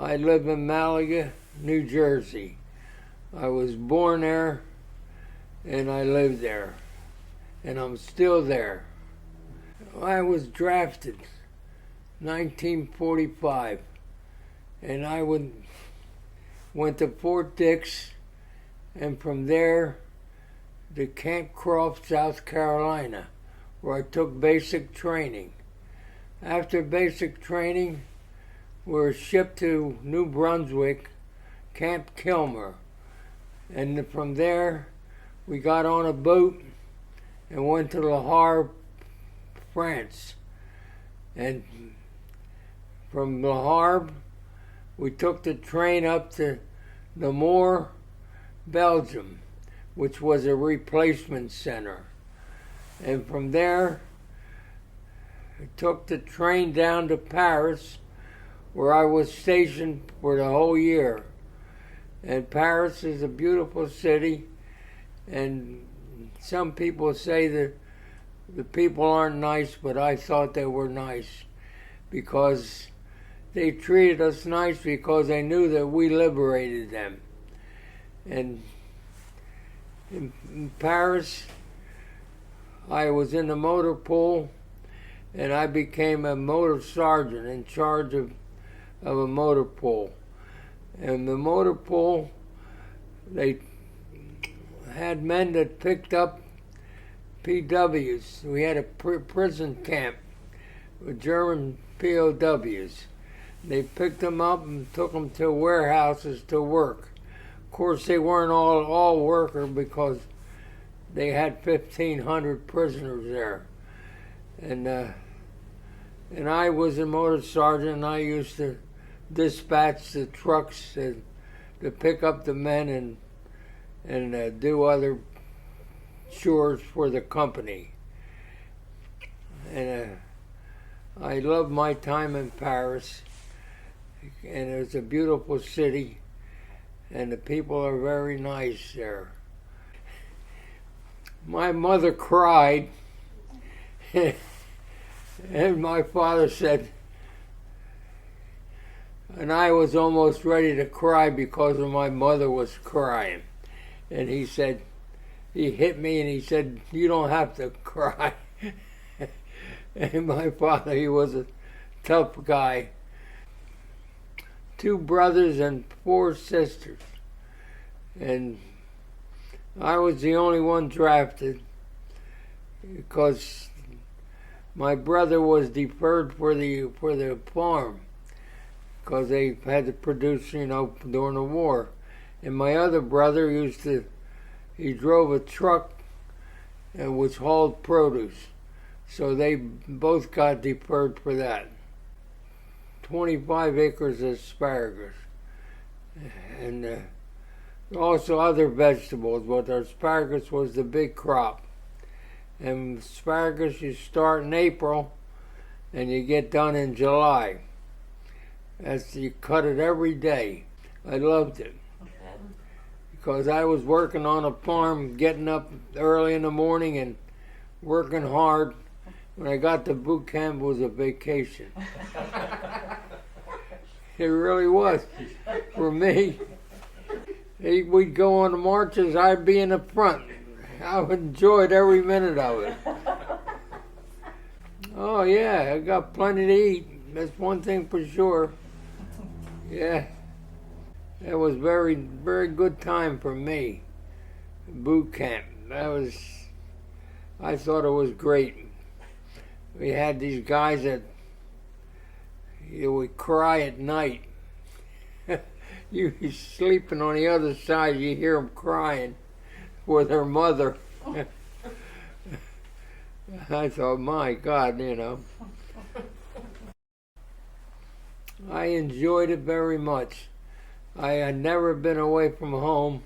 I live in Malaga, New Jersey. I was born there and I lived there. And I'm still there. I was drafted 1945 and I went to Fort Dix and from there to Camp Croft, South Carolina, where I took basic training. After basic training, we were shipped to New Brunswick, Camp Kilmer. And from there, we got on a boat and went to Le Havre, France. And from Le Havre, we took the train up to Namur, Belgium, which was a replacement center. And from there, I took the train down to Paris, where I was stationed for the whole year. And Paris is a beautiful city, and some people say that the people aren't nice, but I thought they were nice because they treated us nice because they knew that we liberated them. And in Paris, I was in the motor pool, and I became a motor sergeant in charge of a motor pool. And the motor pool, they had men that picked up PWs. We had a prison camp with German POWs. They picked them up and took them to warehouses to work. Of course, they weren't all workers because they had 1,500 prisoners there. And I was a motor sergeant, and I used to dispatch the trucks to pick up the men and do other chores for the company. And I loved my time in Paris, and it's a beautiful city, and the people are very nice there. My mother cried, and my father said, and I was almost ready to cry because my mother was crying. And he said, he hit me and he said, "You don't have to cry." And my father, he was a tough guy. 2 brothers and 4 sisters. And I was the only one drafted because my brother was deferred for the farm because they had to produce, during the war. And my other brother he drove a truck and was hauled produce. So they both got deferred for that. 25 acres of asparagus. And also other vegetables, but asparagus was the big crop. And asparagus you start in April and you get done in July. You cut it every day. I loved it. Because I was working on a farm, getting up early in the morning and working hard. When I got to boot camp, it was a vacation. It really was. For me, we'd go on the marches, I'd be in the front. I enjoyed every minute of it. Oh yeah, I got plenty to eat. That's one thing for sure. Yeah. It was very, very good time for me. Boot camp. I thought it was great. We had these guys that would cry at night. You'd be sleeping on the other side, you hear them crying for their mother. I thought, my God, I enjoyed it very much. I had never been away from home,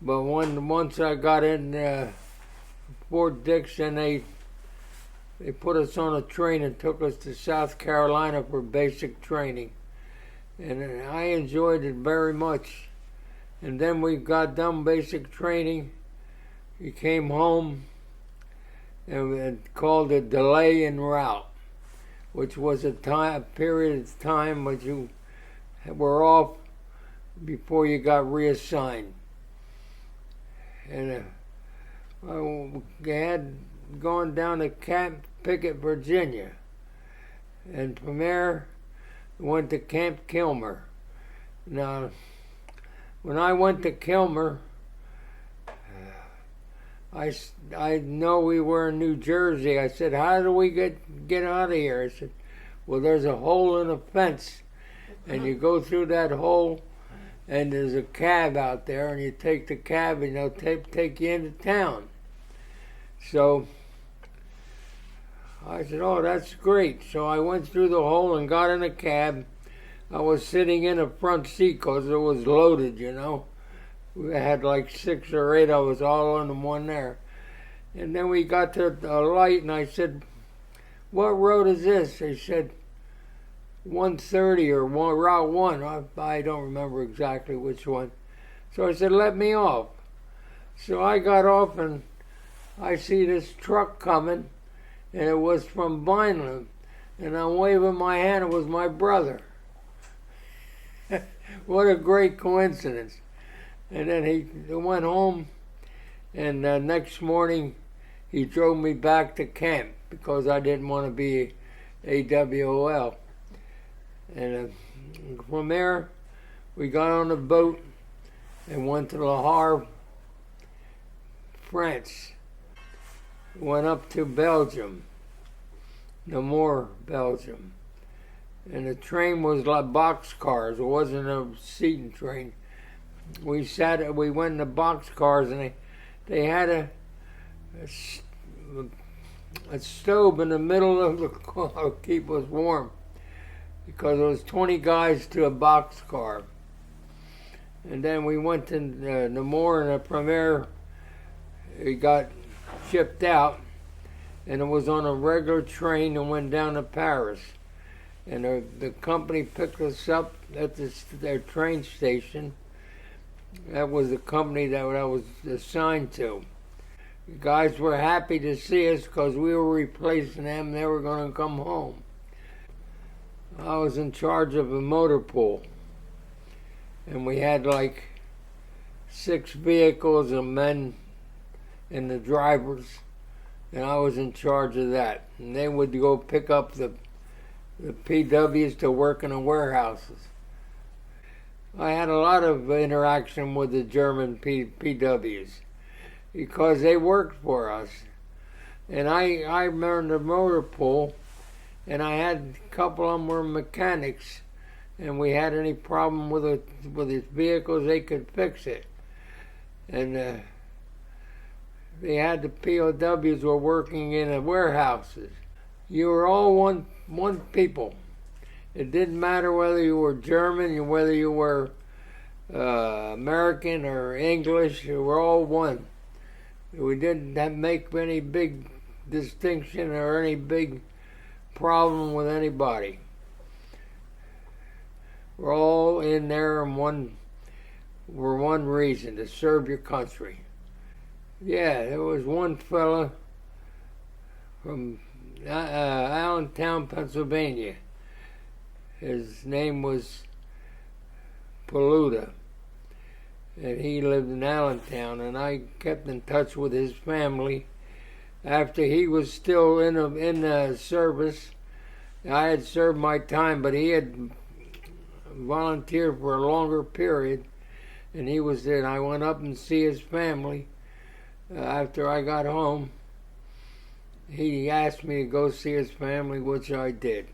but once I got in Fort Dix, and they put us on a train and took us to South Carolina for basic training. And I enjoyed it very much. And then we got done basic training. We came home and called a delay en route, which was a period of time when you were off before you got reassigned. And we had gone down to Camp Pickett, Virginia. And from there, we went to Camp Kilmer. Now, when I went to Kilmer, I know we were in New Jersey. I said, how do we get out of here? I said, well, there's a hole in the fence, and you go through that hole, and there's a cab out there, and you take the cab, and they'll take you into town. So I said, oh, that's great. So I went through the hole and got in a cab. I was sitting in a front seat because it was loaded, you know. We had like 6 or 8 of us all on the one there. And then we got to a light, and I said, what road is this? They said, 130 or Route 1. I don't remember exactly which one. So I said, let me off. So I got off, and I see this truck coming, and it was from Vineland. And I'm waving my hand, it was my brother. What a great coincidence. And then he went home, and next morning he drove me back to camp because I didn't want to be AWOL. And from there, we got on a boat and went to Le Havre, France. Went up to Belgium, Namur, Belgium. And the train was like boxcars. It wasn't a seating train. We went in the boxcars, and they had a stove in the middle of the car to keep us warm, because it was 20 guys to a boxcar. And then we went to Namur, and from there it got shipped out, and it was on a regular train and went down to Paris. And the company picked us up at their train station. That was the company that I was assigned to. The guys were happy to see us because we were replacing them. They were going to come home. I was in charge of a motor pool. And we had like 6 vehicles and men and the drivers. And I was in charge of that. And they would go pick up the PWs to work in the warehouses. I had a lot of interaction with the German PWs because they worked for us. And I learned the motor pool, and I had a couple of them were mechanics, and we had any problem with his vehicles, they could fix it. And they had the POWs were working in the warehouses. You were all one people. It didn't matter whether you were German, whether you were American or English, you were all one. We didn't make any big distinction or any big problem with anybody. We're all in there for one reason, to serve your country. Yeah, there was one fella from Allentown, Pennsylvania. His name was Paluda, and he lived in Allentown, and I kept in touch with his family. After he was still in the service, I had served my time, but he had volunteered for a longer period, and he was there. And I went up and see his family after I got home. He asked me to go see his family, which I did.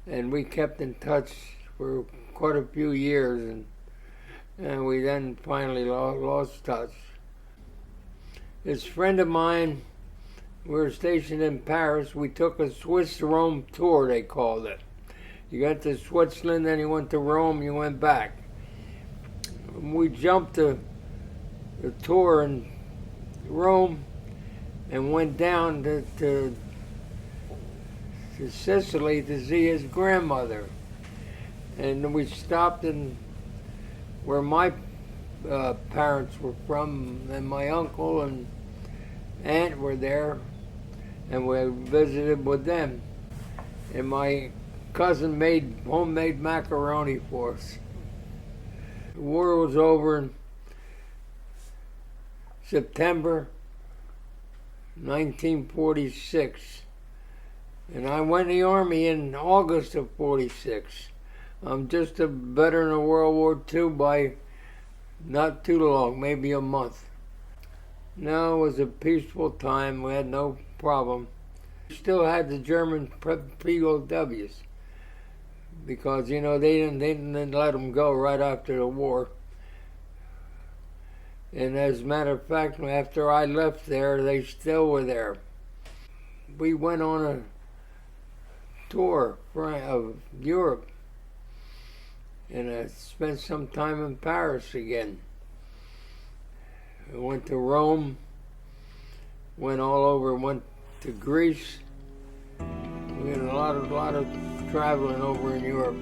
And we kept in touch for quite a few years, and we then finally lost touch. This friend of mine, we were stationed in Paris. We took a Swiss Rome tour, they called it. You got to Switzerland, then you went to Rome, you went back. We jumped the tour in Rome and went down to Sicily to see his grandmother. And we stopped in where my parents were from, and my uncle and aunt were there, and we visited with them. And my cousin made homemade macaroni for us. The war was over in September 1946. And I went in the Army in August of 46. I'm just a veteran of World War II by not too long, maybe a month. No, it was a peaceful time. We had no problem. We still had the German POWs because, you know, they didn't let them go right after the war. And as a matter of fact, after I left there, they still were there. We went on a tour of Europe, and I spent some time in Paris again. I went to Rome, went all over, went to Greece. We had a lot of traveling over in Europe.